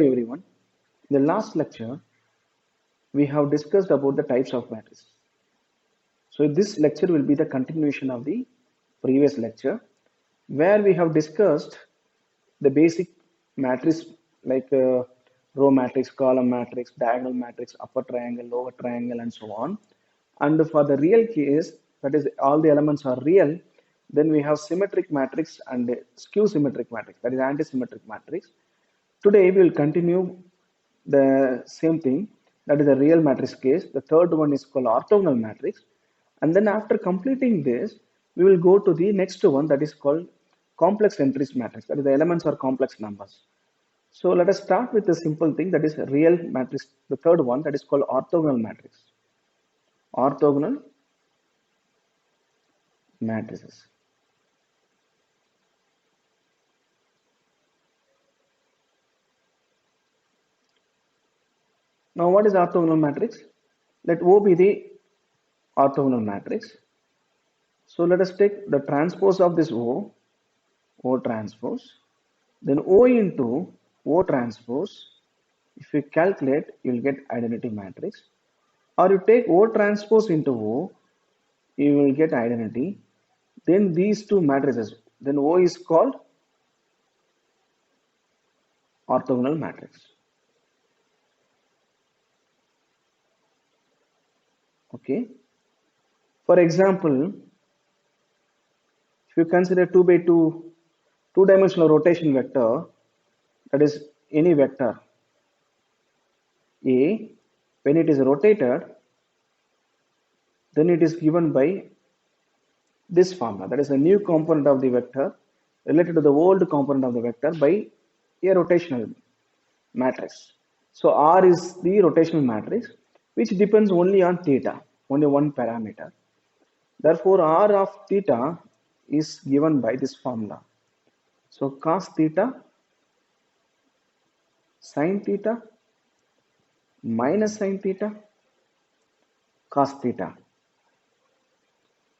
everyone. In the last lecture, we have discussed about the types of matrices. So this lecture will be the continuation of the previous lecture, where we have discussed the basic matrix like row matrix, column matrix, diagonal matrix, upper triangle, lower triangle, and so on. And for the real case, that is all the elements are real, then we have symmetric matrix and skew symmetric matrix, that is anti-symmetric matrix. Today we will continue the same thing, that is a real matrix case. The third one is called orthogonal matrix. And then after completing this, we will go to the next one, that is called complex entries matrix, that is the elements are complex numbers. So let us start with the simple thing, that is real matrix, the third one, that is called orthogonal matrix. Orthogonal matrices. Now what is orthogonal matrix? Let O be the orthogonal matrix. So let us take the transpose of this O transpose, then O into O transpose. If you calculate, you will get identity matrix. Or you take O transpose into O, you will get identity. Then these two matrices, then O is called orthogonal matrix. Okay. For example, if you consider 2 by 2 two-dimensional rotation vector, that is any vector A, when it is rotated, then it is given by this formula, that is a new component of the vector related to the old component of the vector by a rotational matrix. So R is the rotational matrix, which depends only on theta, only one parameter. Therefore, R of theta is given by this formula. So cos theta sin theta minus sin theta cos theta.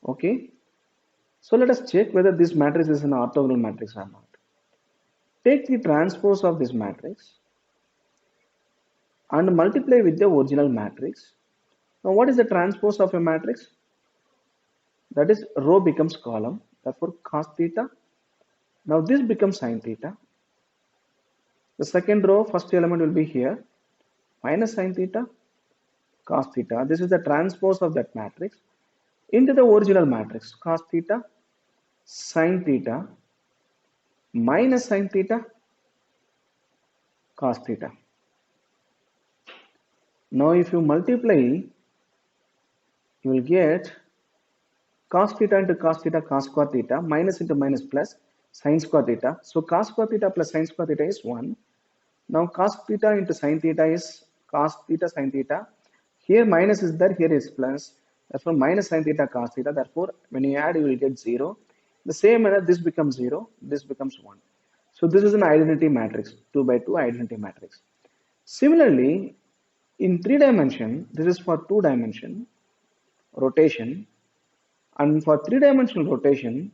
Okay. So let us check whether this matrix is an orthogonal matrix or not. Take the transpose of this matrix and multiply with the original matrix. Now what is the transpose of a matrix? That is row becomes column, therefore cos theta. Now this becomes sin theta. The second row, first element will be here, minus sin theta cos theta. This is the transpose of that matrix into the original matrix, cos theta sin theta minus sin theta cos theta. Now if you multiply, you will get cos theta into cos theta cos square theta minus into minus plus sin square theta. So cos square theta plus sin square theta is 1. Now cos theta into sin theta is cos theta sin theta. Here minus is there, here is plus. Therefore minus sin theta cos theta. Therefore when you add, you will get 0. The same manner, this becomes 0, this becomes 1. So this is an identity matrix, 2 by 2 identity matrix. Similarly, in 3 dimension, this is for 2 dimension rotation, and for 3-dimensional rotation,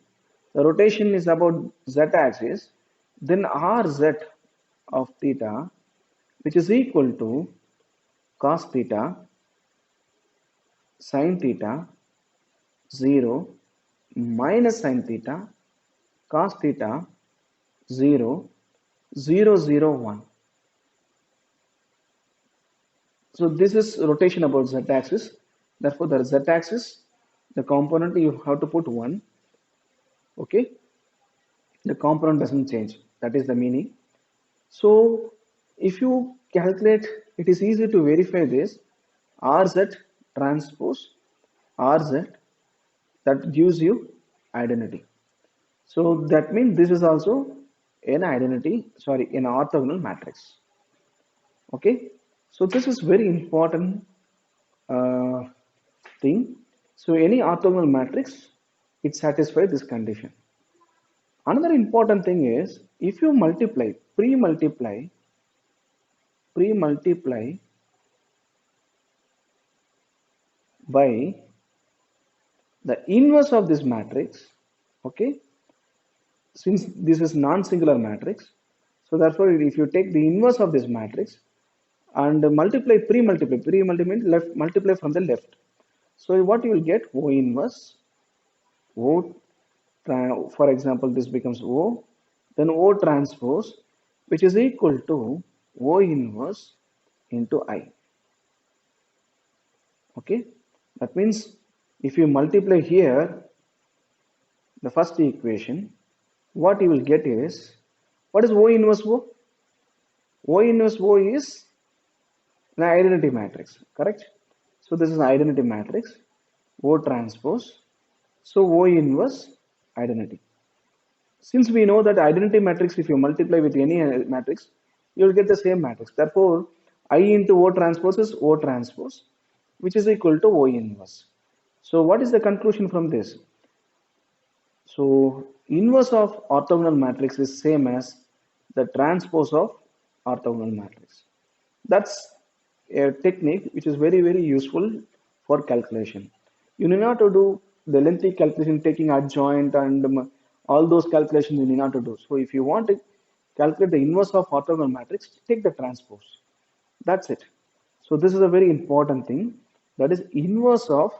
the rotation is about z-axis, then rz of theta, which is equal to cos theta sin theta 0 minus sin theta cos theta 0 0 0 1. So this is rotation about z-axis. Therefore, the z-axis, the component you have to put 1. Okay, the component doesn't change. That is the meaning. So if you calculate, it is easy to verify this. RZ transpose RZ, that gives you identity. So that means this is also an identity, sorry, an orthogonal matrix. Okay, so this is very important thing. So any orthogonal matrix, it satisfies this condition. Another important thing is, if you multiply, pre-multiply by the inverse of this matrix, okay, since this is non-singular matrix, So therefore, if you take the inverse of this matrix and pre-multiply means left, multiply from the left. So what you will get, O inverse, O, for example, this becomes O, then O transpose, which is equal to O inverse into I. Okay, that means if you multiply here the first equation, what you will get is, what is O inverse O? O inverse O is an identity matrix, correct? So this is an identity matrix, O transpose. So O inverse identity. Since we know that identity matrix, if you multiply with any matrix, you will get the same matrix. Therefore, I into O transpose is O transpose, which is equal to O inverse. So what is the conclusion from this? So inverse of orthogonal matrix is same as the transpose of orthogonal matrix. That's a technique which is very useful for calculation. You need not to do the lengthy calculation taking adjoint and all those calculations you need not to do. So if you want to calculate the inverse of orthogonal matrix, take the transpose. That's it. So this is a very important thing, that is inverse of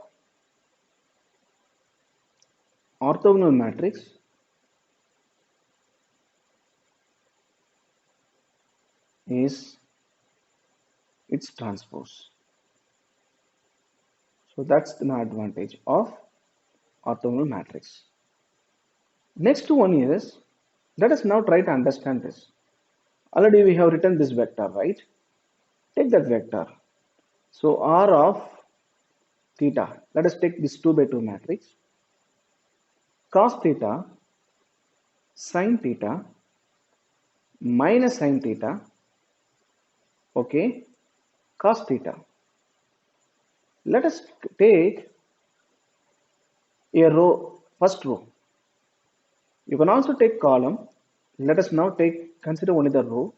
orthogonal matrix is its transpose. So that's the advantage of orthogonal matrix. Next one is, let us now try to understand this. Already we have written this vector, right? Take that vector. So R of theta, let us take this 2 by 2 matrix. Cos theta, sin theta, minus sin theta, okay, cos theta. Let us take a row, first row. You can also take column. Let us now consider only the row.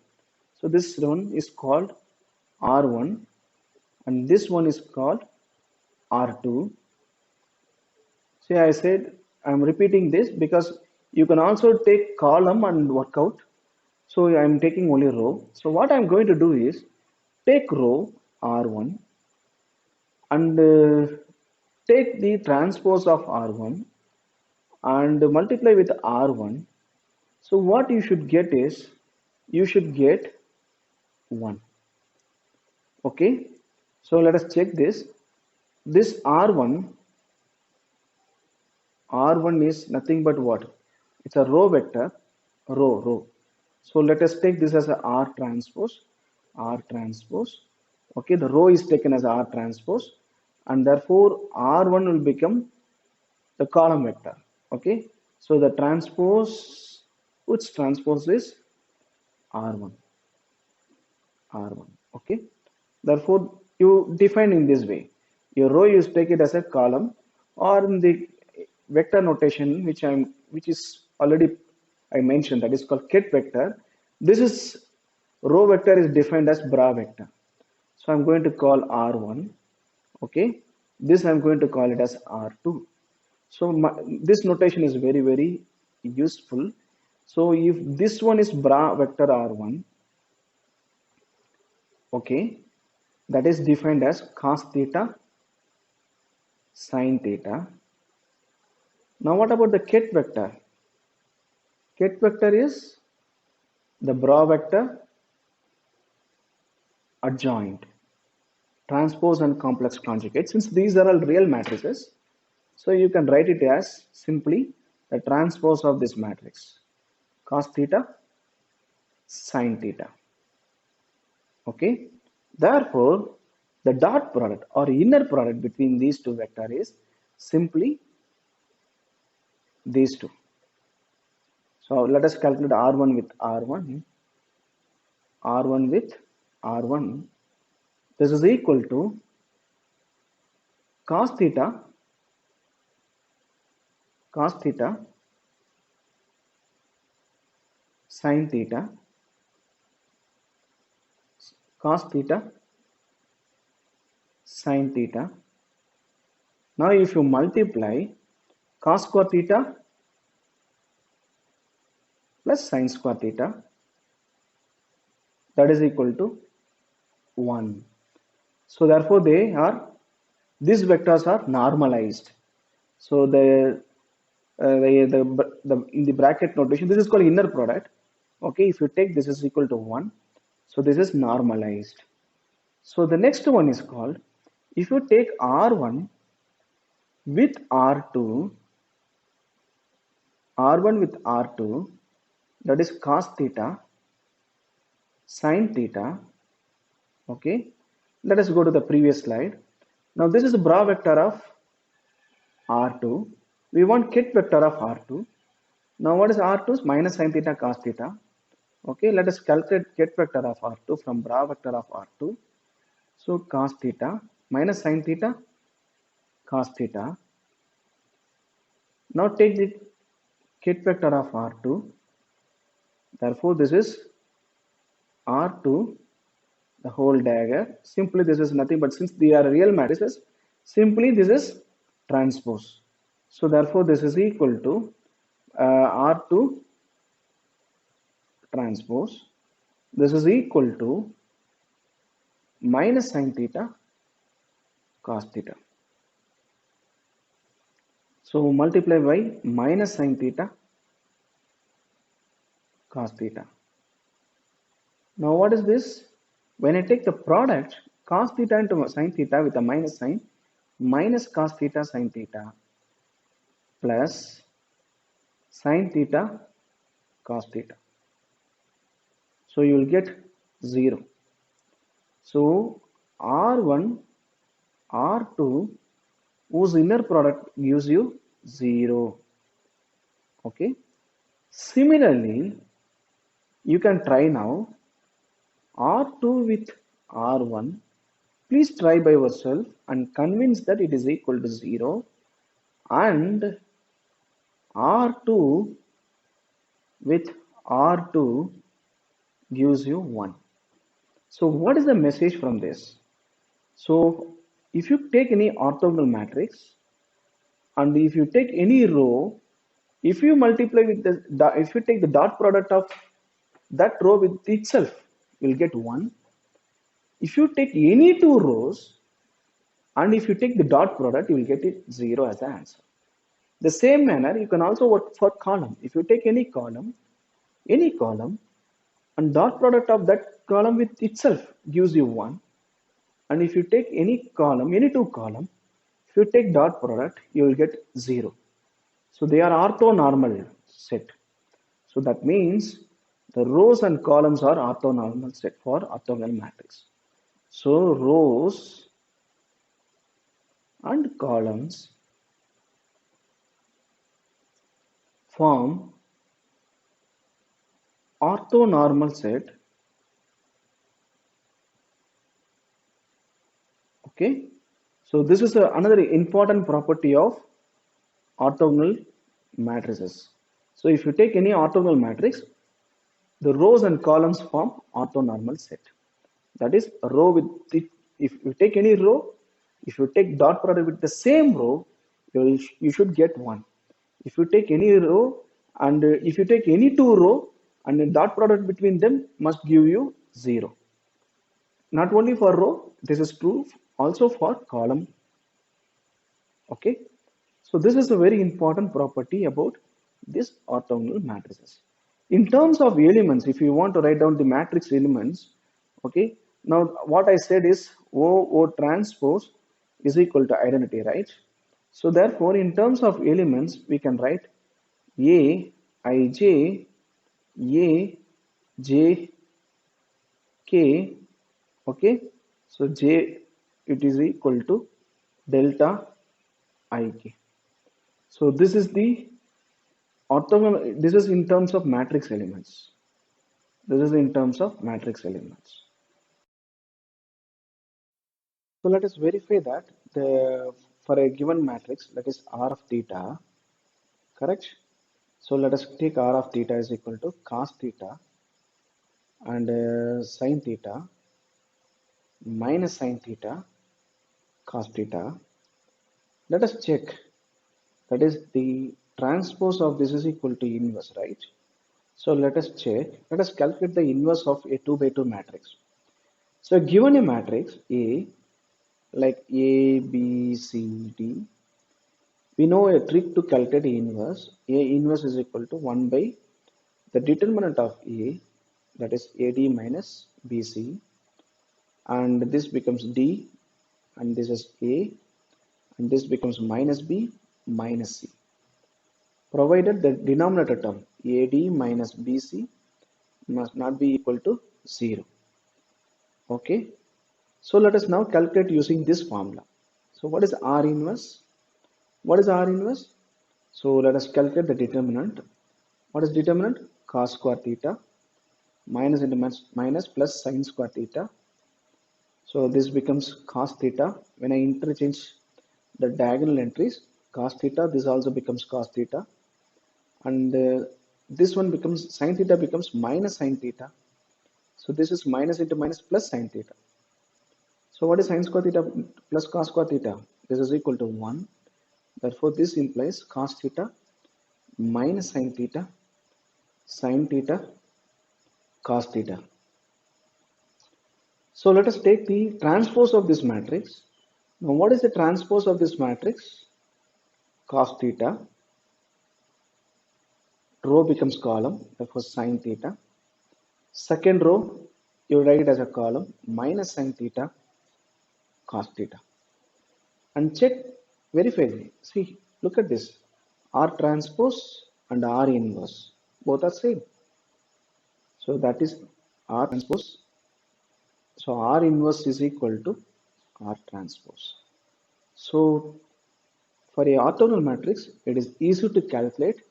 So this one is called R1 and this one is called R2. See, I said I'm repeating this because you can also take column and work out. So I'm taking only row. So what I'm going to do is take row R1 and take the transpose of R1 and multiply with R1. So what you should get is, you should get 1. Okay, so let us check this. This R1 is nothing but what? It's a row vector, row. So let us take this as a R transpose. Okay, the row is taken as R transpose, and therefore R1 will become the column vector. Okay, so the transpose, which transpose is R1. Okay, therefore you define in this way. Your row, you take it as a column, or in the vector notation which is already I mentioned, that is called ket vector. This is row vector is defined as bra vector. So I'm going to call R1. Okay, this I'm going to call it as R2. So this notation is very useful. So if this one is bra vector R1, okay, that is defined as cos theta, sin theta. Now what about the ket vector? Ket vector is the bra vector adjoint, transpose and complex conjugate. Since these are all real matrices, so you can write it as simply the transpose of this matrix, cos theta, sin theta. Okay, therefore the dot product or inner product between these two vectors is simply these two. So let us calculate R1 with R1 with R1. This is equal to cos theta, sin theta, cos theta, sin theta. Now if you multiply cos square theta plus sin square theta, that is equal to 1. So therefore these vectors are normalized. So in the bracket notation, this is called inner product. Okay, if you take this is equal to 1, so this is normalized. So the next one is called, if you take R1 with R2, R1 with R2, that is cos theta, sin theta. Okay, let us go to the previous slide. Now this is the bra vector of R2. We want kit vector of R2. Now what is R2? Minus sin theta cos theta. Okay, let us calculate get vector of R2 from bra vector of R2. So cos theta minus sin theta cos theta. Now take the kit vector of R2. Therefore this is R2 the whole dagger. Simply this is nothing but, since they are real matrices, simply this is transpose. So therefore this is equal to R2 transpose. This is equal to minus sin theta cos theta. So multiply by minus sin theta cos theta. Now what is this? When I take the product cos theta into sin theta with a minus sign, minus cos theta sin theta plus sin theta cos theta. So you will get 0. So R1, R2, whose inner product gives you 0. Okay. Similarly, you can try now R2 with R1. Please try by yourself and convince that it is equal to 0, and R2 with R2 gives you 1. So what is the message from this? So if you take any orthogonal matrix and if you take any row, if you multiply with if you take the dot product of that row with itself, you'll get 1. If you take any two rows and if you take the dot product, you will get it 0 as the answer. The same manner, you can also work for column. If you take any column, and dot product of that column with itself gives you 1. And if you take any column, any two column, if you take dot product, you will get 0. So they are orthonormal set. So that means the rows and columns are orthonormal set for orthogonal matrix. So rows and columns form orthonormal set. Okay, so this is another important property of orthogonal matrices. So if you take any orthogonal matrix, the rows and columns form orthonormal set. That is a row with the, if you take any row, if you take dot product with the same row, you should get 1. If you take any row and if you take any two row and the dot product between them must give you 0. Not only for row, this is true also for column. Okay, so this is a very important property about this orthogonal matrices. In terms of elements, if you want to write down the matrix elements, okay, now what I said is O transpose is equal to identity, right? So therefore, in terms of elements, we can write A, Ij, A, J, K, okay, so J, it is equal to delta Ik. So this is the orthogonal, this is in terms of matrix elements. This is in terms of matrix elements. So let us verify that for a given matrix, that is R of theta, correct? So let us take R of theta is equal to cos theta and sin theta minus sin theta cos theta. Let us check, that is the transpose of this is equal to inverse, right? So let us check. Let us calculate the inverse of a 2 by 2 matrix. So given a matrix A, like A, B, C, D, we know a trick to calculate A inverse. A inverse is equal to 1 by the determinant of A, that is AD minus BC, and this becomes D, and this is A, and this becomes minus B minus C, provided the denominator term AD minus BC must not be equal to 0. Okay, so let us now calculate using this formula. So what is R inverse? What is R inverse? So let us calculate the determinant. What is determinant? Cos square theta minus into minus plus sin square theta. So this becomes cos theta. When I interchange the diagonal entries, cos theta, this also becomes cos theta, and this one becomes sin theta becomes minus sin theta. So this is minus into minus plus sin theta. So what is sin square theta plus cos square theta? This is equal to 1. Therefore, this implies cos theta minus sin theta, cos theta. So let us take the transpose of this matrix. Now, what is the transpose of this matrix? Cos theta. Row becomes column, therefore sin theta. Second row, you write it as a column, minus sin theta, cos theta. And check, verify. See, look at this. R transpose and R inverse. Both are same. So that is R transpose. So R inverse is equal to R transpose. So for a orthogonal matrix, it is easy to calculate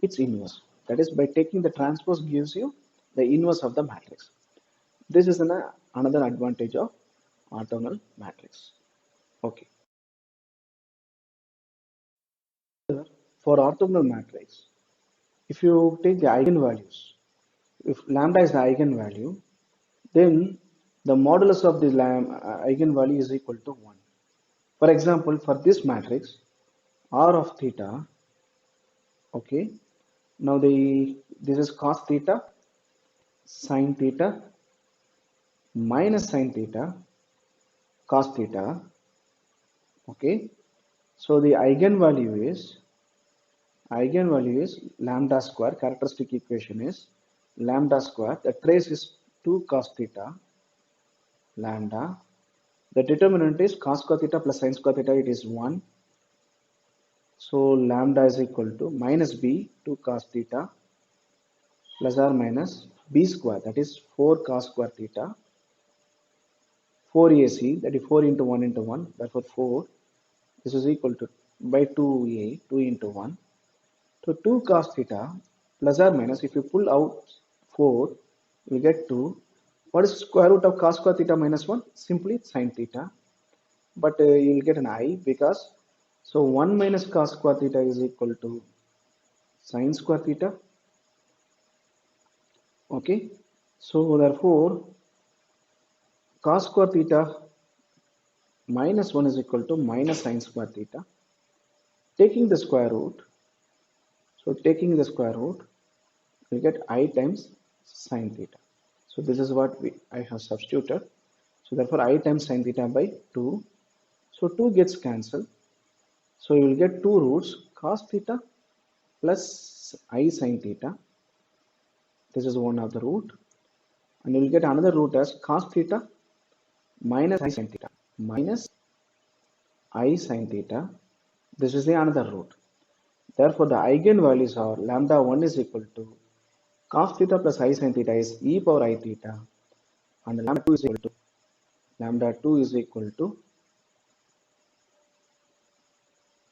its inverse. That is, by taking the transpose gives you the inverse of the matrix. This is another advantage of orthogonal matrix. Okay. For orthogonal matrix, if you take the eigenvalues, if lambda is the eigenvalue, then the modulus of the eigenvalue is equal to 1. For example, for this matrix, R of theta, okay, now this is cos theta, sin theta, minus sin theta, cos theta, okay. So the eigenvalue is lambda square. Characteristic equation is lambda square. The trace is 2 cos theta lambda. The determinant is cos square theta plus sin square theta. It is 1. So lambda is equal to minus b 2 cos theta plus or minus b square, that is 4 cos square theta, 4 AC, that is 4 into 1 into 1, therefore 4. This is equal to by 2a, 2 into 1. So 2 cos theta plus or minus, if you pull out 4, you get 2. What is square root of cos square theta minus 1? Simply sin theta. But you will get an I, because so 1 minus cos square theta is equal to sin square theta. Okay. So therefore, cos square theta minus 1 is equal to minus sin square theta. Taking the square root, so taking the square root, we get I times sin theta. So this is what I have substituted. So therefore I times sin theta by 2. So 2 gets cancelled. So you will get 2 roots cos theta plus I sin theta. This is one of the root. And you will get another root as cos theta minus I sin theta minus I sin theta. This is the another root. Therefore the eigenvalues are lambda 1 is equal to cos theta plus I sin theta is e power I theta, and lambda 2 is equal to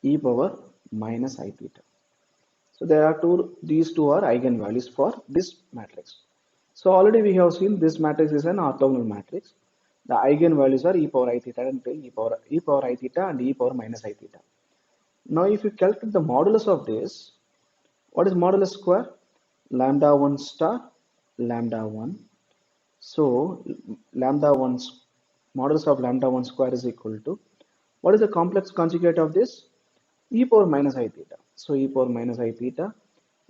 e power minus I theta. So there are these two are eigenvalues for this matrix. So already we have seen this matrix is an orthogonal matrix. The eigenvalues are e power I theta and e power I theta and e power minus I theta. Now if you calculate the modulus of this, what is modulus square? Lambda 1 star lambda 1. So lambda 1 modulus of lambda 1 square is equal to, what is the complex conjugate of this? E power minus I theta. So e power minus I theta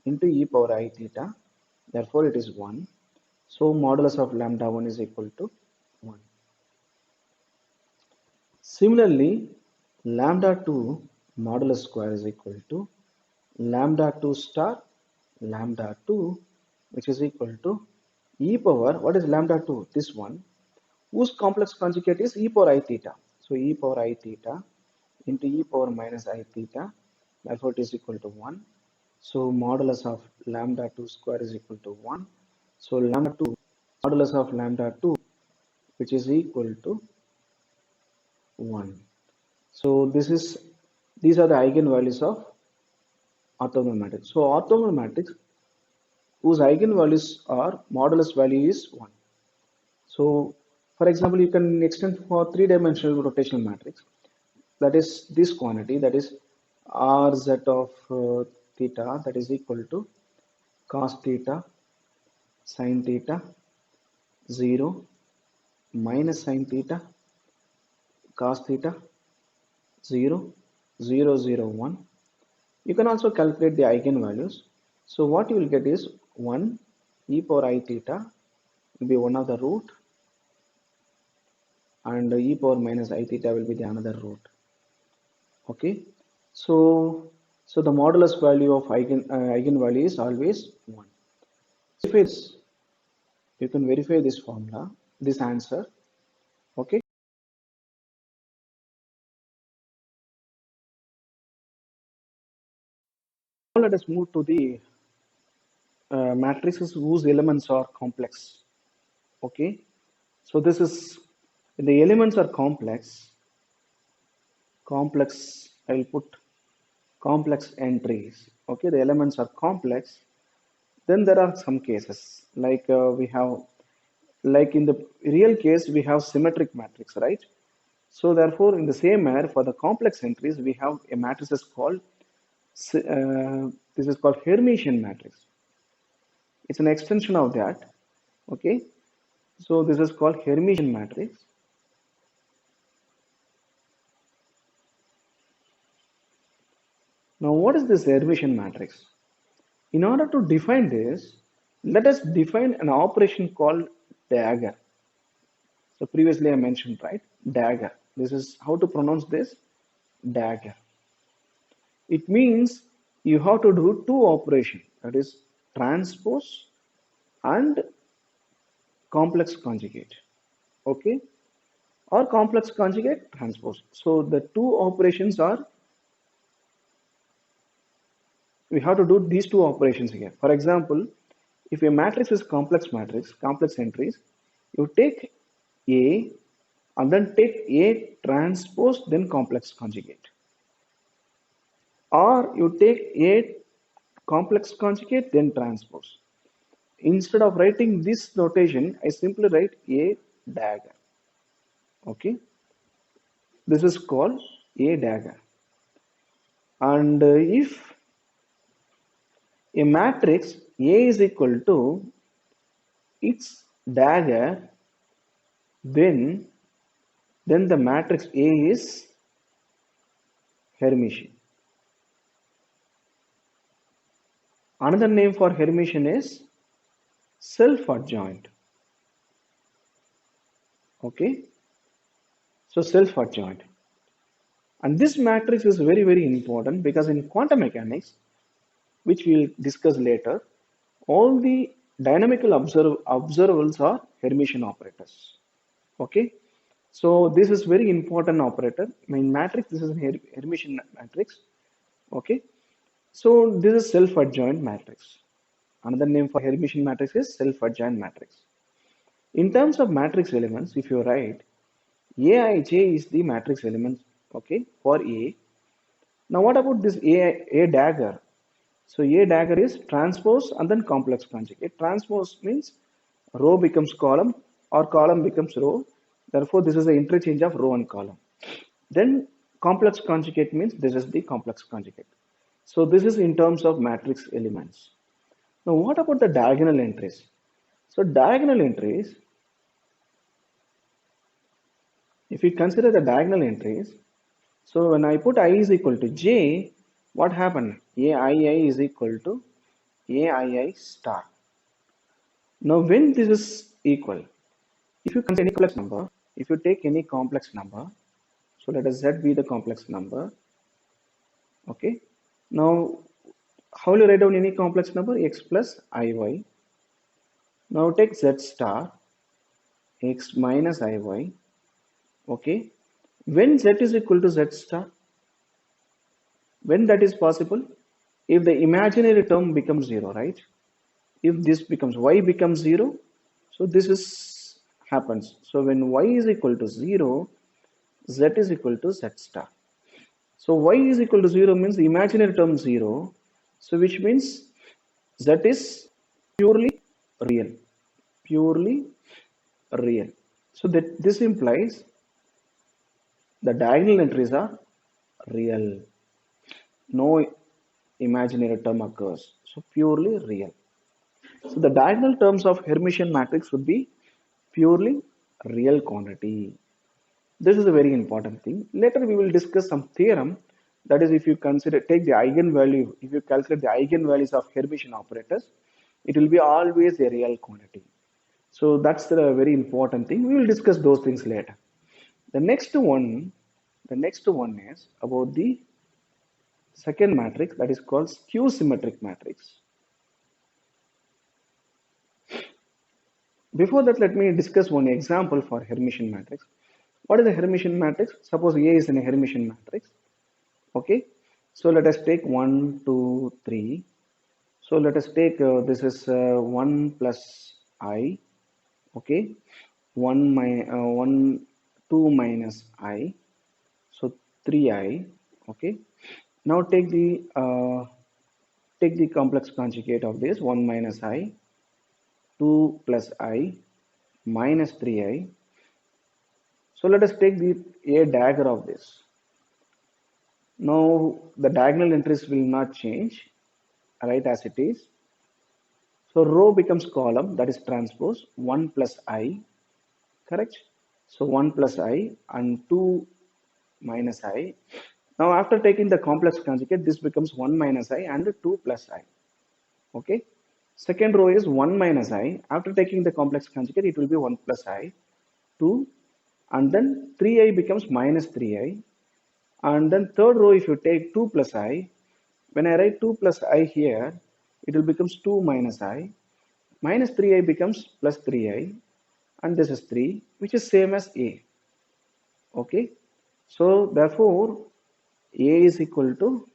into e power I theta. Therefore, it is 1. So, modulus of lambda 1 is equal to 1. Similarly, lambda 2 modulus square is equal to lambda 2 star lambda 2, which is equal to e power, what is lambda 2? This one, whose complex conjugate is e power I theta. So, e power I theta into e power minus I theta, therefore it is equal to 1. So, modulus of lambda 2 square is equal to 1. So, lambda 2, modulus of lambda 2, which is equal to 1. So, these are the eigenvalues of orthogonal matrix. So, orthogonal matrix whose eigenvalues are modulus value is 1. So, for example, you can extend for three-dimensional rotational matrix, that is this quantity, that is rz of theta, that is equal to cos theta sin theta 0 minus sin theta cos theta 0 0 0 1. You can also calculate the eigenvalues. So what you will get is 1 e power I theta will be one of the root, and e power minus I theta will be the another root. Okay, so the modulus value of eigenvalue is always 1. If it's, you can verify this formula, this answer. Okay, now let us move to the matrices whose elements are complex. Okay, so this is, the elements are complex, I will put complex entries. Okay, the elements are complex. Then there are some cases like we have, like in the real case we have symmetric matrix, right? So therefore, in the same manner, for the complex entries we have a matrix is called this is called Hermitian matrix. It's an extension of that. Okay, so this is called Hermitian matrix. Now, what is this Hermitian matrix? In order to define this, let us define an operation called dagger. So previously I mentioned, right? Dagger. This is how to pronounce this, dagger. It means you have to do two operations, that is transpose and complex conjugate. Okay, or complex conjugate transpose. So the two operations are, we have to do these two operations here. For example, if a matrix is complex matrix, complex entries, you take A and then take A transpose, then complex conjugate. Or you take A complex conjugate, then transpose. Instead of writing this notation, I simply write A dagger. Okay, this is called A dagger. And if a matrix A is equal to its dagger, then the matrix A is Hermitian. Another name for Hermitian is self-adjoint. Okay, so self-adjoint. And this matrix is very, very important because in quantum mechanics, which we will discuss later, all the dynamical observables are Hermitian operators. Okay, so this is very important operator. In matrix, this is a Hermitian matrix. Okay, so this is self-adjoint matrix. Another name for Hermitian matrix is self-adjoint matrix. In terms of matrix elements, if you write Aij is the matrix element, okay, for A. Now what about this A dagger? So A dagger is transpose and then complex conjugate. Transpose means row becomes column or column becomes row. Therefore, this is the interchange of row and column. Then complex conjugate means this is the complex conjugate. So this is in terms of matrix elements. Now what about the diagonal entries? So diagonal entries, if we consider the diagonal entries, so when I put I is equal to j, what happened? Aii is equal to Aii star. Now when this is equal, if you consider any complex number, if you take any complex number, so let us z be the complex number. Okay, now how will you write down any complex number? X plus iy. Now take z star x minus iy. Okay, when z is equal to z star, when that is possible, if the imaginary term becomes 0, right? If this becomes y becomes 0, so this is happens. So when y is equal to 0, z is equal to z star. So y is equal to 0 means the imaginary term 0, so which means z is purely real, purely real. So that this implies the diagonal entries are real, no imaginary term occurs, so purely real. So the diagonal terms of Hermitian matrix would be purely real quantity. This is a very important thing. Later we will discuss some theorem, that is if you consider take the eigenvalue, if you calculate the eigenvalues of Hermitian operators, it will be always a real quantity. So that's the very important thing. We will discuss those things later. The next one is about the second matrix, that is called skew symmetric matrix. Before that, let me discuss one example for Hermitian matrix. What is a Hermitian matrix? Suppose A is in a Hermitian matrix. Okay, so let us take 1, 2, 3. So let us take this is 1 plus I. Okay, 1 2 minus I. So 3I. Okay. Now take the complex conjugate of this 1 minus I, 2 plus I minus 3I. So let us take the a dagger of this. Now the diagonal entries will not change, right, as it is. So row becomes column, that is transpose 1 plus I, correct? So 1 plus I and 2 minus I. Now after taking the complex conjugate, this becomes 1 minus I and 2 plus I. Okay. Second row is 1 minus I. After taking the complex conjugate, it will be 1 plus I, 2, and then 3I becomes minus 3I. And then third row, if you take 2 plus I, when I write 2 plus I here, it will becomes 2 minus I. Minus 3I becomes plus 3I. And this is 3, which is same as A. Okay. So therefore, A is equal to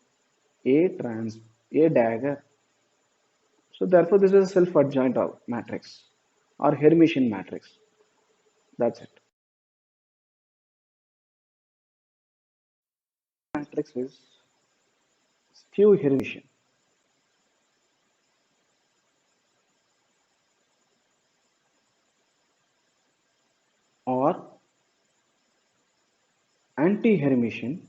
A dagger. So therefore, this is a self-adjoint matrix or Hermitian matrix. That's it. Matrix is skew Hermitian. Or anti-Hermitian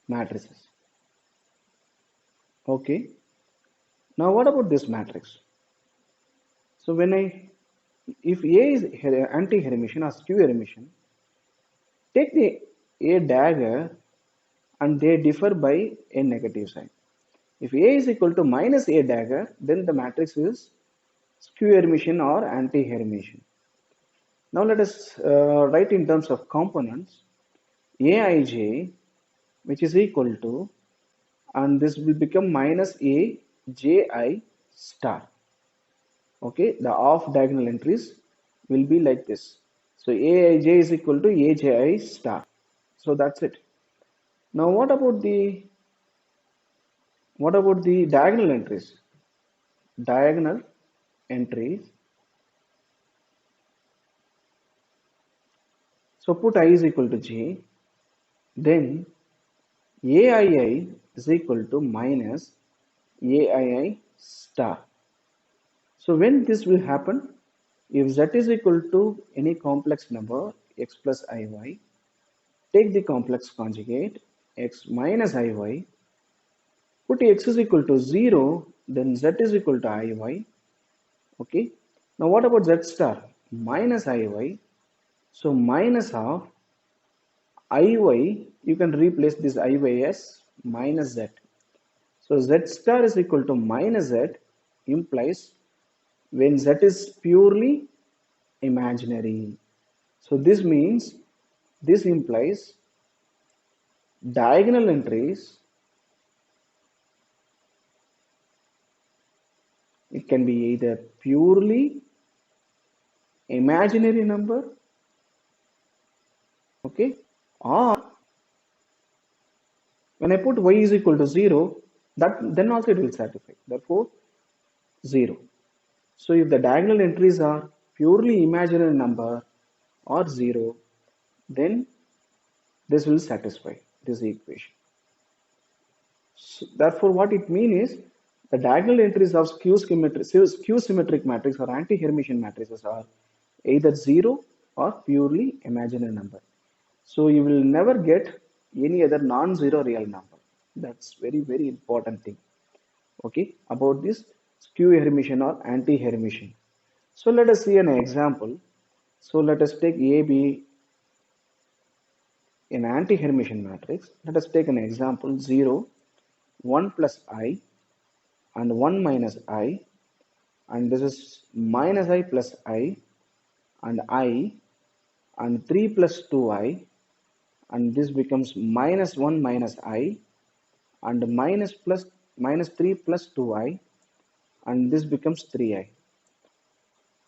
matrices. Okay. Now what about this matrix? So if A is anti-Hermitian or skew Hermitian, take the A dagger and they differ by a negative sign. If A is equal to minus A dagger, then the matrix is skew Hermitian or anti-Hermitian. Now let us write in terms of components. Aij, which is equal to, and this will become minus Aji star. Okay, the off diagonal entries will be like this. So Aij is equal to Aji star. So that's it. Now what about the diagonal entries? Diagonal entries. So put I is equal to j, then Aii is equal to minus Aii star. So when this will happen, if z is equal to any complex number x plus iy, take the complex conjugate x minus iy, put x is equal to 0, then z is equal to iy. Okay. Now what about z star? Minus iy. So minus of iy, you can replace this iy as minus z. So z star is equal to minus z implies when z is purely imaginary. So this means, this implies diagonal entries, it can be either purely imaginary number, okay, or when I put y is equal to 0, that then also it will satisfy. Therefore, 0. So if the diagonal entries are purely imaginary number or 0, then this will satisfy this equation. So therefore, what it means is the diagonal entries of skew symmetric matrix or anti-Hermitian matrices are either 0 or purely imaginary number. So you will never get any other non-zero real number. That's very, very important thing. Okay, about this skew Hermitian or anti-Hermitian. So let us see an example. So let us take AB in anti-Hermitian matrix. Let us take an example 0, 1 plus I and 1 minus I, and this is minus I plus I and 3 plus 2I, and this becomes minus 1 minus I and minus 3 plus 2I, and this becomes 3I.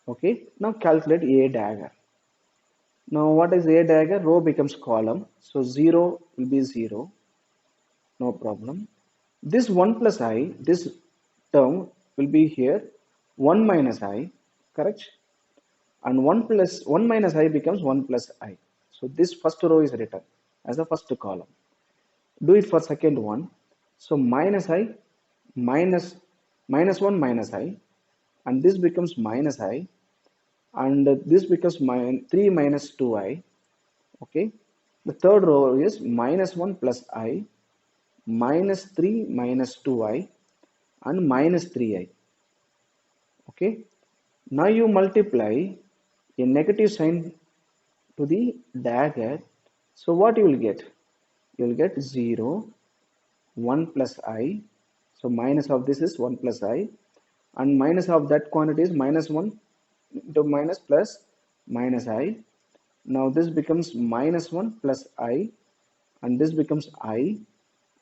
Okay, now calculate A dagger. Now what is A dagger? Row becomes column, so 0 will be 0, no problem. This 1 plus I, this term will be here 1 minus I, correct? And 1 minus I becomes 1 plus I. So this first row is written as the first column. Do it for second one. So minus I minus 1 minus I, and this becomes minus I, and this becomes 3 minus 2I. Okay, the third row is minus 1 plus I, minus 3 minus 2I, and minus 3I. Okay, now you multiply a negative sign to the dagger. So what you will get? You will get 0, 1 plus I. So minus of this is 1 plus I, and minus of that quantity is minus 1 into minus plus minus I. Now this becomes minus 1 plus I, and this becomes I,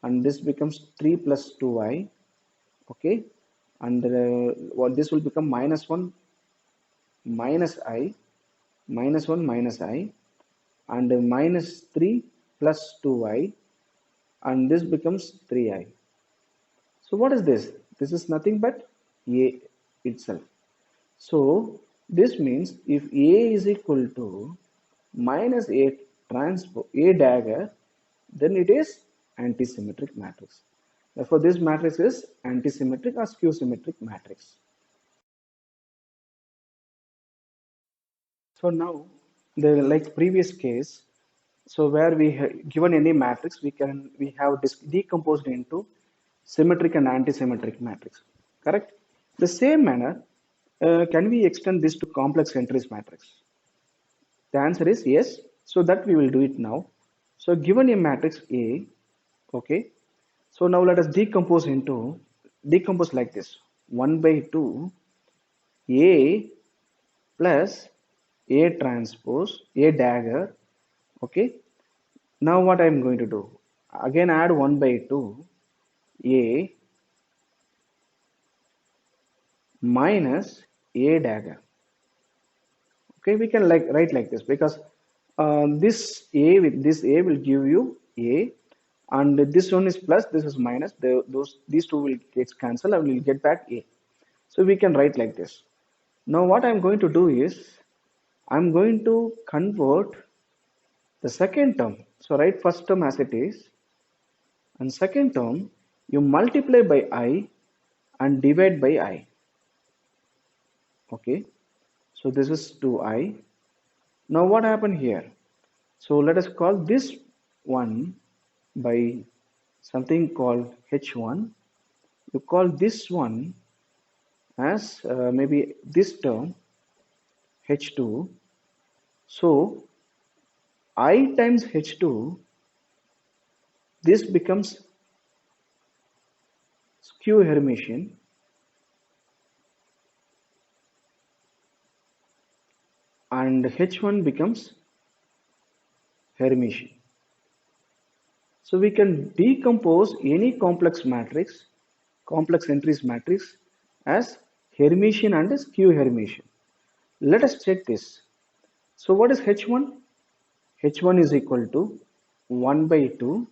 and this becomes 3 plus 2I. Okay, and what this will become minus 1 minus I, minus 1 minus I, and minus 3 plus 2I, and this becomes 3I. So what is this? This is nothing but A itself. So this means if A is equal to minus A transpose A dagger, then it is antisymmetric matrix. Therefore, this matrix is antisymmetric or skew symmetric matrix. So now, the like previous case, so where we have given any matrix, we have decomposed into symmetric and antisymmetric matrix. Correct? The same manner, can we extend this to complex entries matrix? The answer is yes. So that we will do it now. So given a matrix A, okay. So now let us decompose like this: 1 by 2 A plus A transpose A dagger. Okay. Now what I am going to do? Again add 1 by 2 A minus A dagger. Okay, we can like write like this because this A with this A will give you A, and this one is plus, this is minus. These two will get cancelled. I will get back A. So we can write like this. Now what I'm going to do is I'm going to convert the second term. So write first term as it is, and second term you multiply by I and divide by I. Okay, so this is 2I. Now what happened here? So let us call this one by something called H1. You call this one as maybe this term H2. So I times H2, this becomes skew Hermitian, and H1 becomes Hermitian. So we can decompose any complex matrix, complex entries matrix as Hermitian and skew Hermitian. Let us check this. So what is H1? H1 is equal to 1 by 2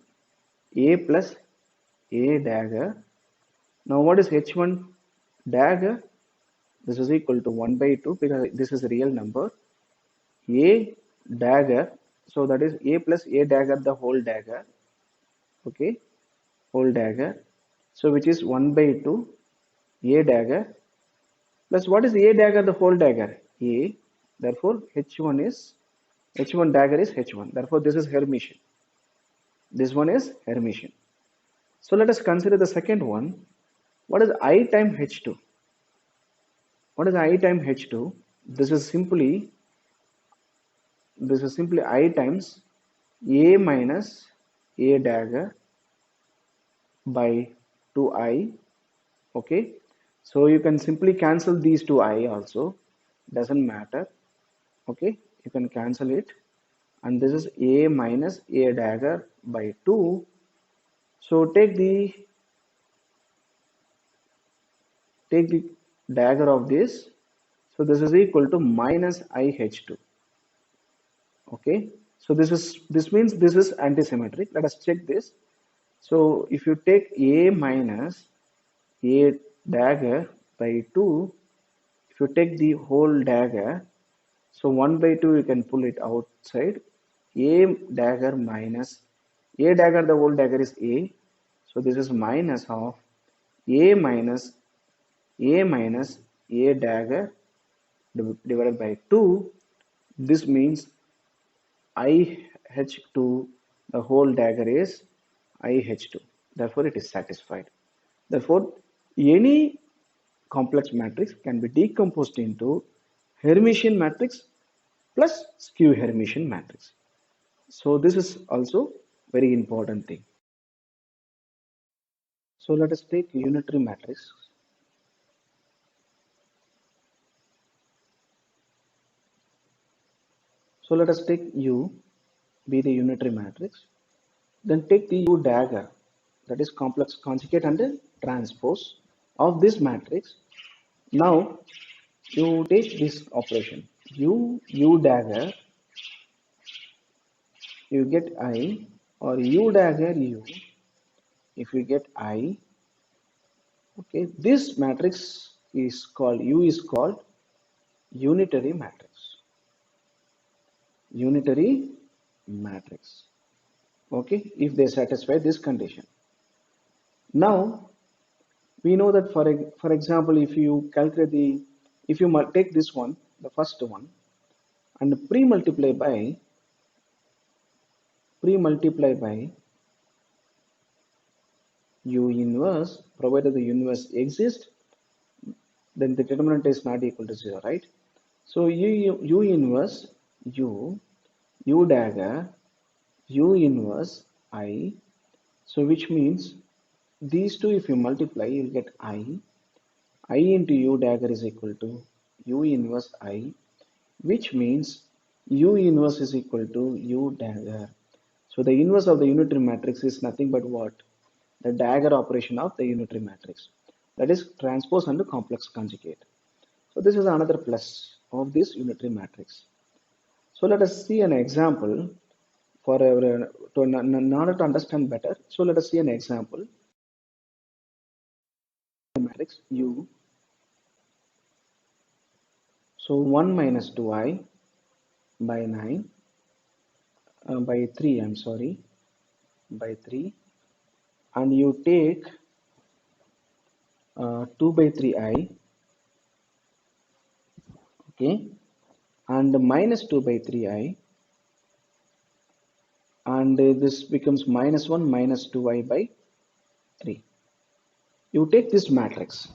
A plus A dagger. Now what is H1 dagger? This is equal to 1 by 2 because this is a real number. A dagger, so that is A plus A dagger, the whole dagger. Okay, whole dagger. So which is 1 by 2 A dagger plus what is A dagger, the whole dagger? A. Therefore H1 dagger is H1. Therefore this is Hermitian. This one is Hermitian. So let us consider the second one. What is I times H2? What is I times H2? This is simply I times A minus A dagger by 2I. Okay, so you can simply cancel these 2I also, doesn't matter. Okay, you can cancel it, and this is A minus A dagger by 2. So take the dagger of this, so this is equal to minus IH2. Okay, so this means this is antisymmetric. Let us check this. So if you take A minus A dagger by 2, if you take the whole dagger, so 1 by 2 you can pull it outside. A dagger minus A dagger, the whole dagger is A, so this is minus of A minus A dagger divided by 2. This means IH2, the whole dagger is IH2. Therefore it is satisfied. Therefore any complex matrix can be decomposed into Hermitian matrix plus skew Hermitian matrix. So this is also very important thing. So let us take unitary matrix. So let us take U be the unitary matrix. Then take the U dagger, that is complex conjugate and transpose of this matrix. Now you take this operation U dagger, you get I, or U dagger U, if you get I. Okay, this matrix is called U is called unitary matrix. Unitary matrix. Okay, if they satisfy this condition. Now we know that for example, if you calculate if you take this one, the first one, and pre-multiply by U inverse, provided the inverse exists, then the determinant is not equal to 0, right? So U inverse U dagger U inverse I, so which means these two if you multiply you'll get I into U dagger is equal to U inverse I, which means U inverse is equal to U dagger. So the inverse of the unitary matrix is nothing but what? The dagger operation of the unitary matrix, that is transpose and complex conjugate. So this is another plus of this unitary matrix. So let us see an example for in order to understand better. So let us see an example. Matrix U. So 1 minus 2I by 9 by 3, I'm sorry, by 3, and you take 2 by 3I, okay, and minus 2 by 3I, and this becomes minus 1 minus 2I by 3. You take this matrix.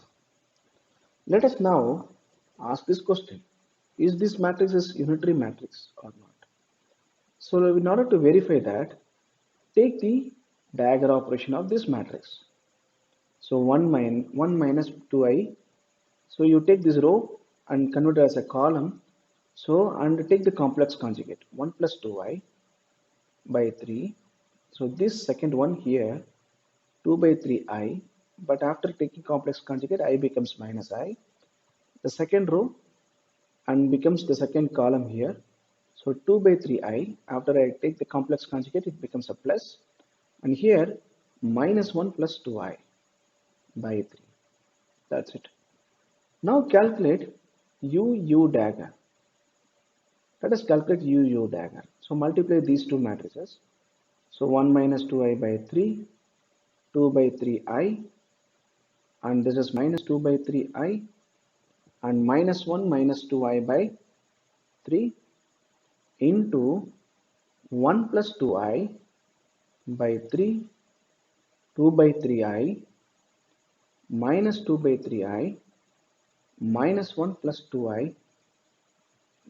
Let us now ask this question: is this matrix is unitary matrix or not? So in order to verify that, take the dagger operation of this matrix. So 1 minus 2i. So you take this row and convert it as a column. So and take the complex conjugate 1 plus 2i by 3. So this second one here 2 by 3i, but after taking complex conjugate I becomes minus I. The second row and becomes the second column here. So 2 by 3i, after I take the complex conjugate it becomes a plus, and here minus 1 plus 2i by 3. That's it. Now calculate u dagger. Let us calculate u dagger. So multiply these two matrices. So 1 minus 2i by 3, 2 by 3i, and this is minus 2 by 3i, and minus 1 minus 2i by 3 into 1 plus 2i by 3, 2 by 3i, minus 2 by 3i, minus 1 plus 2i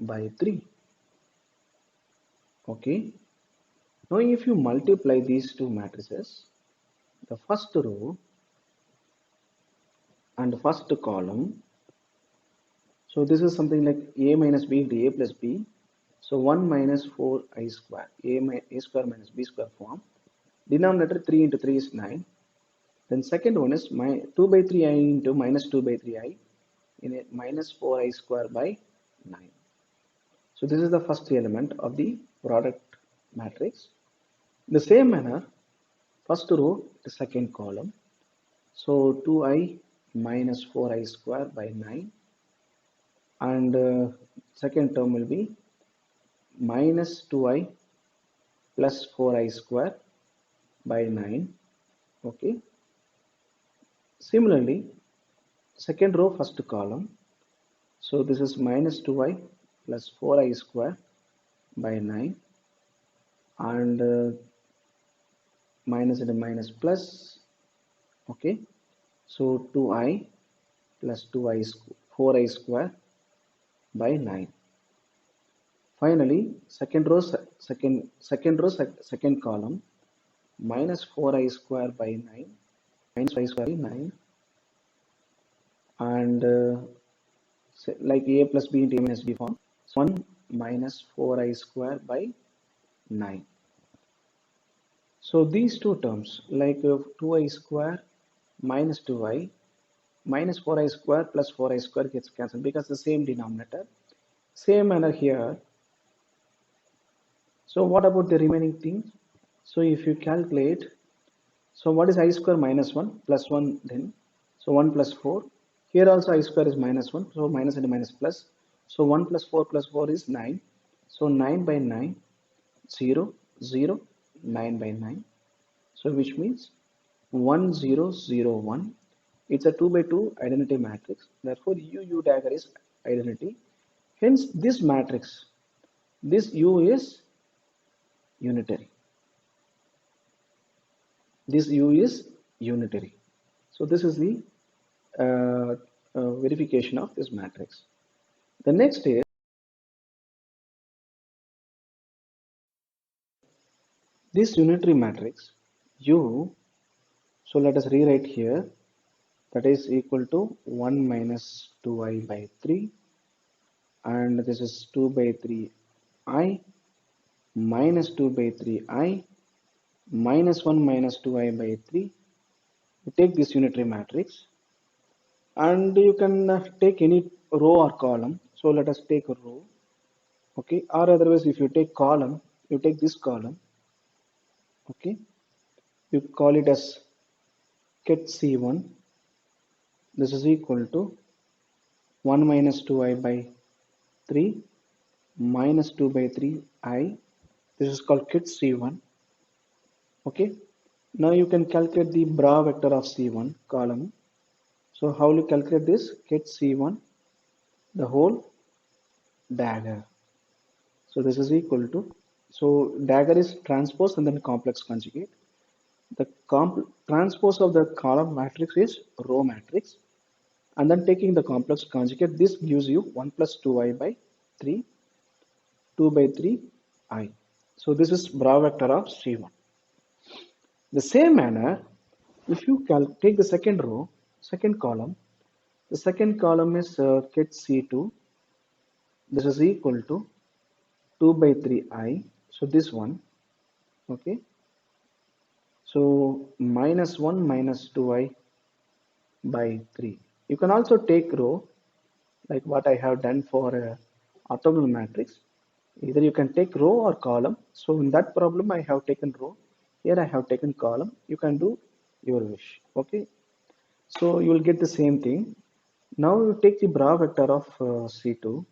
by 3. Okay. Now if you multiply these two matrices, the first row and first column, so this is something like a minus b into a plus b. So 1 minus 4i square, a square minus b square form. Denominator 3 into 3 is 9. Then second one is 2 by 3i into minus 2 by 3i in a minus 4i square by 9. So this is the first element of the product matrix. In the same manner, first row, the second column. So 2i minus 4i square by 9, and second term will be minus 2i plus 4i square by 9. Okay. Similarly, second row, first column. So this is minus 2i plus 4i square by 9, and minus and minus plus. Okay. So 2i plus 2i 4i square by 9. Finally, second row, second column, minus 4i square by 9, minus 5 square by 9, and like a plus b into a minus b form, 1 minus 4i square by 9. So these two terms, like 2i square minus 2i minus 4i square plus 4i square gets cancelled because the same denominator. Same manner here. So what about the remaining things? So if you calculate, so what is I square minus 1 plus 1 then? So 1 plus 4. Here also I square is minus 1. So minus and minus plus. So 1 plus 4 is 9. So 9 by 9, 0, 0, 9 by 9. So which means 1, 0, 0, 1. It's a 2 by 2 identity matrix. Therefore, U dagger is identity. Hence, this matrix, this U is unitary. This U is unitary. So this is the verification of this matrix. The next is this unitary matrix U. So let us rewrite here. That is equal to 1 minus 2i by 3, and this is 2 by 3i minus 2 by 3i minus 1 minus 2i by 3. You take this unitary matrix, and you can take any row or column. So let us take a row. Okay, or otherwise if you take column, you take this column. Okay, you call it as ket c1. This is equal to 1 minus 2i by 3 minus 2 by 3i. This is called ket c1. Okay, now you can calculate the bra vector of c1 column. So how will you calculate this? Ket c1 the whole dagger. So this is equal to, so dagger is transpose and then complex conjugate. The transpose of the column matrix is row matrix, and then taking the complex conjugate, this gives you 1 plus 2i by 3, 2 by 3i. So this is bra vector of C1. The same manner, If you take the second row, second column, the second column is get C2. This is equal to 2 by 3i. So this one, okay. So minus 1 minus 2i by 3. You can also take row like what I have done for orthogonal matrix. Either you can take row or column. So in that problem I have taken row. Here I have taken column. You can do your wish. Okay. So you will get the same thing. Now you take the bra vector of C2.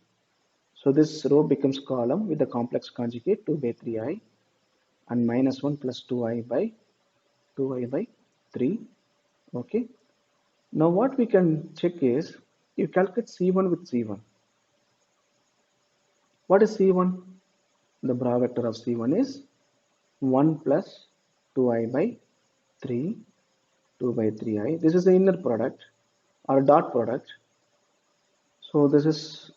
So this row becomes column with the complex conjugate 2 by 3i and minus 1 plus 2i by 2i by 3. Okay. Now what we can check is you calculate C1 with C1. What is C1? The bra vector of C1 is 1 plus 2i by 3, 2 by 3i. This is the inner product or dot product. So this is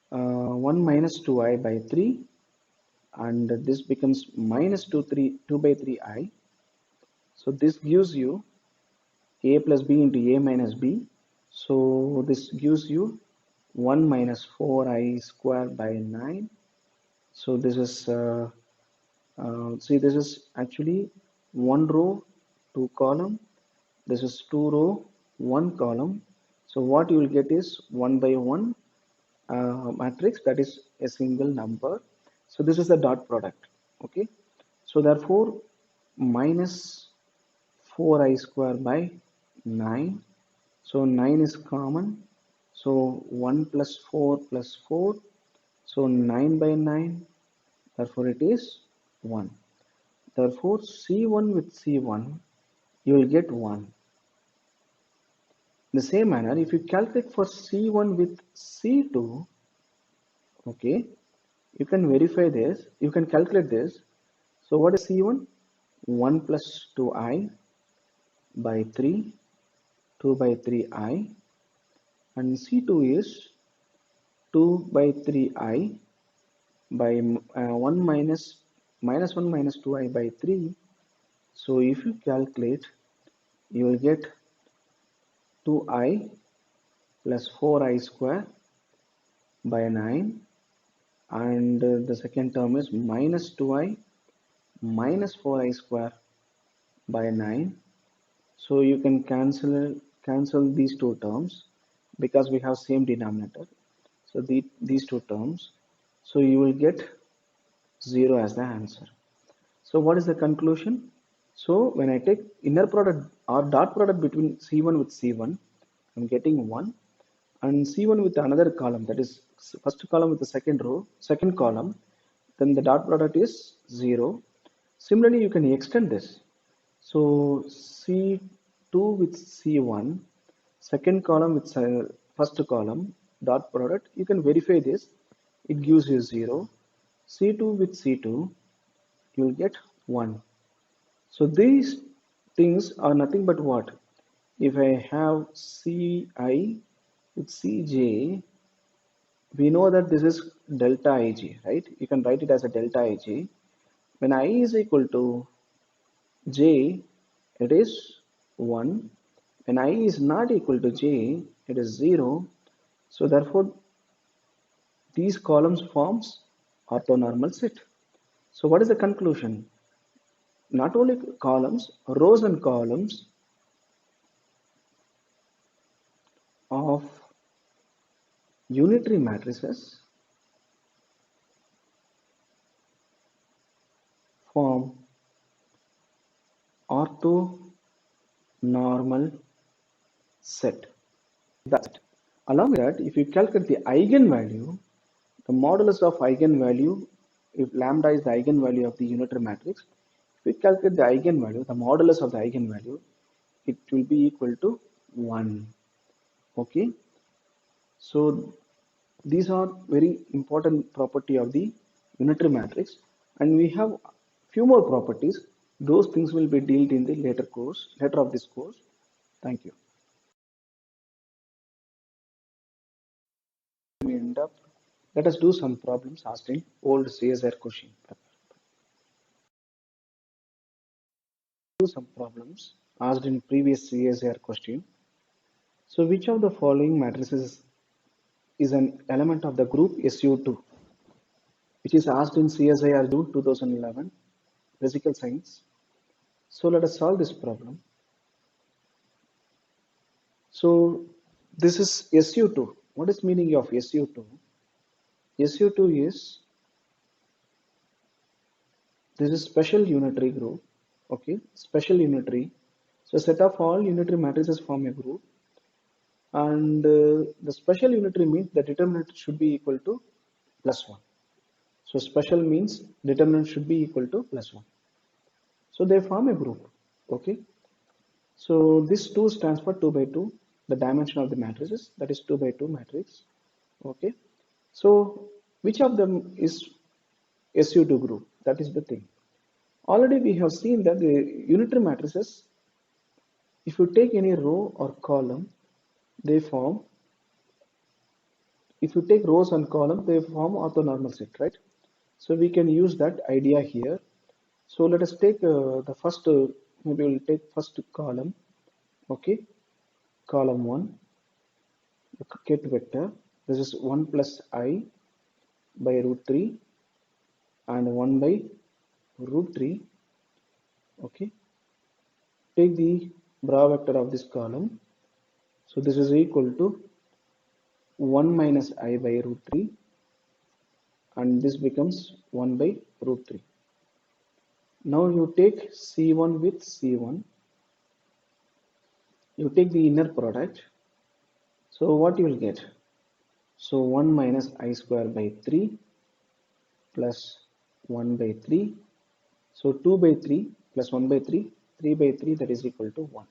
1 minus 2i by 3 and this becomes minus 2 by 3i. So this gives you a plus b into a minus b. So this gives you 1 minus 4i square by 9. So this is see, this is actually one row, two column. This is two row, one column. So what you will get is one by one matrix, that is a single number. So this is the dot product. Okay. So therefore minus 4i square by 9. So 9 is common. So 1 plus 4 plus 4. So 9 by 9. Therefore it is 1. Therefore C1 with C1 you will get 1. In the same manner, if you calculate for C1 with C2, okay, you can verify this, you can calculate this. So what is C1? 1 plus 2i by 3, 2 by 3i, and C2 is 2 by 3i by 1 minus 1 minus 2i by 3. So if you calculate, you will get 2i plus 4i square by 9, and the second term is minus 2i minus 4i square by 9. So you can cancel these two terms because we have same denominator. So these two terms. So you will get 0 as the answer. So what is the conclusion? So when I take inner product or dot product between C1 with C1, I'm getting 1, and C1 with another column, that is first column with the second row, second column, then the dot product is 0. Similarly, you can extend this. So C2 with C1, second column with first column, dot product, you can verify this. It gives you 0. C2 with C2, you will get 1. So these things are nothing but what? If I have Ci with Cj, we know that this is delta Ij, right? You can write it as a delta Ij. When I is equal to j, it is 1. When I is not equal to j, it is 0. So therefore, these columns forms orthonormal set. So what is the conclusion? Not only columns, rows and columns of unitary matrices form orthonormal set. That's it. Along with that, if you calculate the eigenvalue, the modulus of eigenvalue, if lambda is the eigenvalue of the unitary matrix, if we calculate the eigenvalue, the modulus of the eigenvalue, it will be equal to 1. Okay. So these are very important property of the unitary matrix, and we have few more properties. Those things will be dealt in the later of this course. Thank you. We end up. Let us do some problems asking old CSR question. Do some problems asked in previous CSIR question. So which of the following matrices is an element of the group SU2, which is asked in CSIR June 2011, physical science. So let us solve this problem. So this is SU2. What is meaning of SU2? SU2 is, this is special unitary group. Okay, special unitary. So set of all unitary matrices form a group, and the special unitary means the determinant should be equal to +1. So special means determinant should be equal to +1. So they form a group. Okay. So this 2 stands for 2 by 2, the dimension of the matrices, that is 2 by 2 matrix. Okay. So which of them is SU2 group? That is the thing. Already we have seen that the unitary matrices, if you take any row or column, they form, if you take rows and columns, they form orthonormal set, right? So we can use that idea here. So let us take the first, maybe we'll take first column, okay, column 1, the ket vector, this is 1 plus I by root 3 and 1 by root 3, okay. Take the bra vector of this column, so this is equal to 1 minus I by root 3 and this becomes 1 by root 3. Now you take C1 with C1, you take the inner product, so what you will get? So 1 minus I square by 3 plus 1 by 3, so 2 by 3 plus 1 by 3, 3 by 3, that is equal to 1.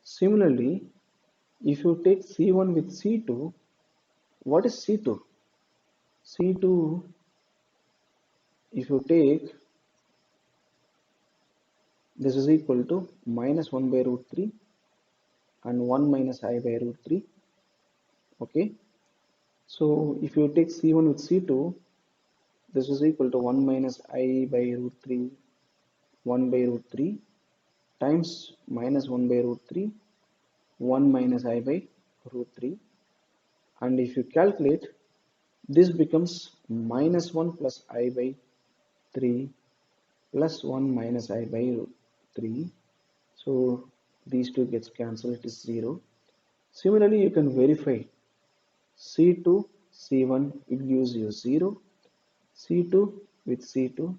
Similarly, if you take C1 with C2, what is C2? C2, if you take, this is equal to minus 1 by root 3 and 1 minus I by root 3. Okay. So if you take C1 with C2, this is equal to 1 minus I by root 3, 1 by root 3 times minus 1 by root 3, 1 minus I by root 3. And if you calculate, this becomes minus 1 plus I by 3 plus 1 minus I by root 3. So these two gets cancelled, it is 0. Similarly, you can verify C2, C1, it gives you 0. C2 with C2,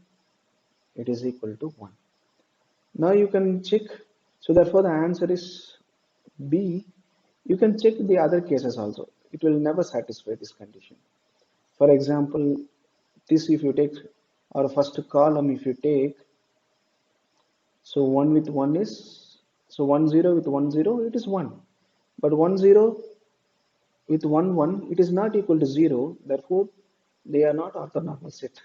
it is equal to 1. Now you can check, so therefore the answer is B. You can check the other cases also. It will never satisfy this condition. For example, this if you take, or first column if you take, so 1 with 1 is, so 1 0 with 1 0, it is 1. But 1 0 with 1 1, it is not equal to 0, therefore they are not orthonormal set.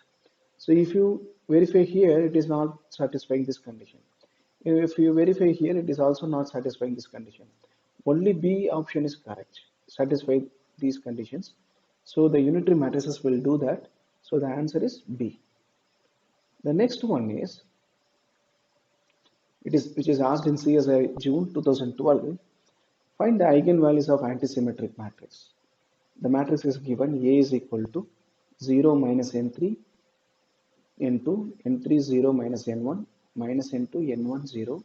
So if you verify here, it is not satisfying this condition. If you verify here, it is also not satisfying this condition. Only B option is correct, satisfy these conditions. So the unitary matrices will do that. So the answer is B. The next one is, which is asked in CSI June 2012. Find the eigenvalues of antisymmetric matrix. The matrix is given A is equal to 0 minus n3 n2 n3 0 minus n1 minus n2 n1 0,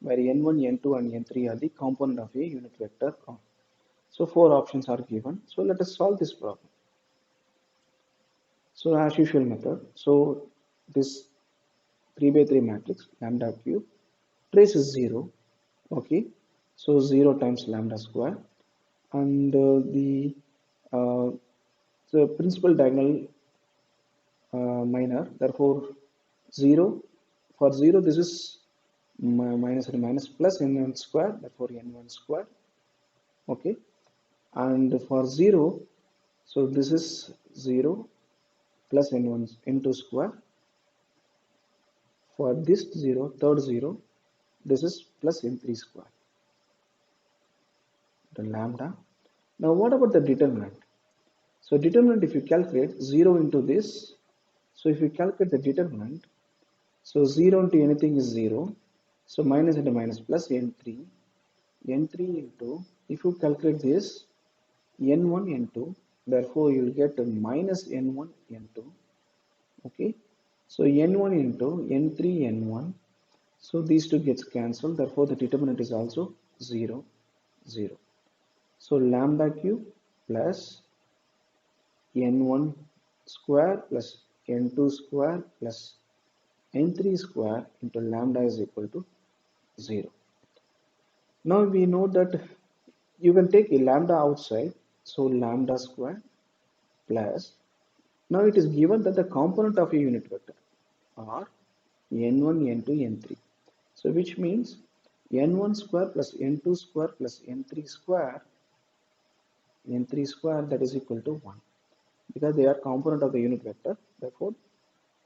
where n1 n2 and n3 are the component of a unit vector count. So 4 options are given. So let us solve this problem. So as usual method, so this 3 by 3 matrix lambda cube trace is 0. Okay, so 0 times lambda square, and uh, the principal diagonal minor, therefore 0. For 0 this is minus and minus plus n1 square, therefore n1 square. Okay, and for 0, so this is 0 plus n1 n2 square. For this 0, third 0, this is plus n3 square, the lambda. Now what about the determinant? So determinant, if you calculate 0 into this, so if you calculate the determinant, so 0 into anything is 0, So minus into minus plus n3, n3 into, if you calculate this, n1, n2, therefore you will get minus n1, n2, okay. So n1 into n3, n1, so these two gets cancelled, therefore the determinant is also 0, 0. So lambda cube plus n1 square plus n2 square plus n3 square into lambda is equal to 0. Now we know that you can take a lambda outside, so lambda square plus, now it is given that the component of a unit vector are n1, n2, n3. So which means n1 square plus n2 square plus n3 square that is equal to 1, because they are component of the unit vector. Therefore,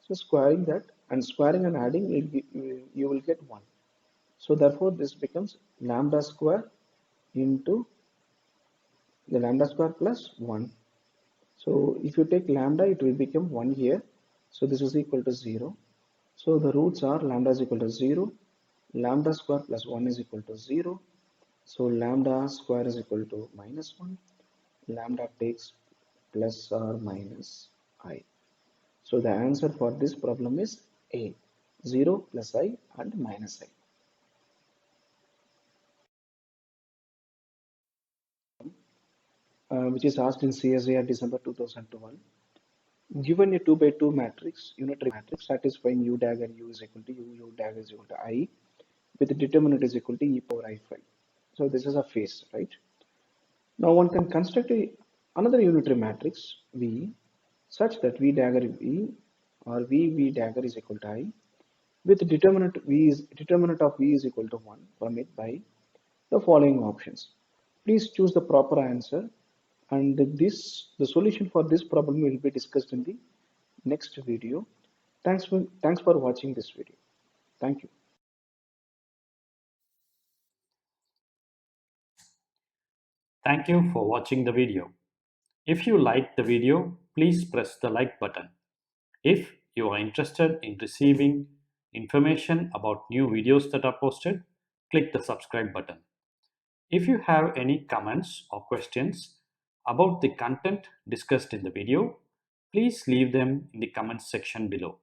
so squaring that and squaring and adding, you will get 1. So therefore, this becomes lambda square into the lambda square plus 1. So if you take lambda, it will become 1 here. So this is equal to 0. So the roots are lambda is equal to 0, lambda square plus 1 is equal to 0. So lambda square is equal to minus 1. Lambda takes plus or minus I. So the answer for this problem is A, 0 plus I and minus I. Which is asked in CSIR December 2012. Given a 2 by 2 matrix, unitary matrix satisfying U dagger U is equal to U dagger is equal to I, with the determinant is equal to e power I5. So this is a phase, right? Now one can construct another unitary matrix V such that V dagger V or V dagger is equal to I, with determinant of V is equal to 1 from it by the following options. Please choose the proper answer, and the solution for this problem will be discussed in the next video. Thanks for watching this video. Thank you. Thank you for watching the video. If you liked the video, please press the like button. If you are interested in receiving information about new videos that are posted, click the subscribe button. If you have any comments or questions about the content discussed in the video, please leave them in the comments section below.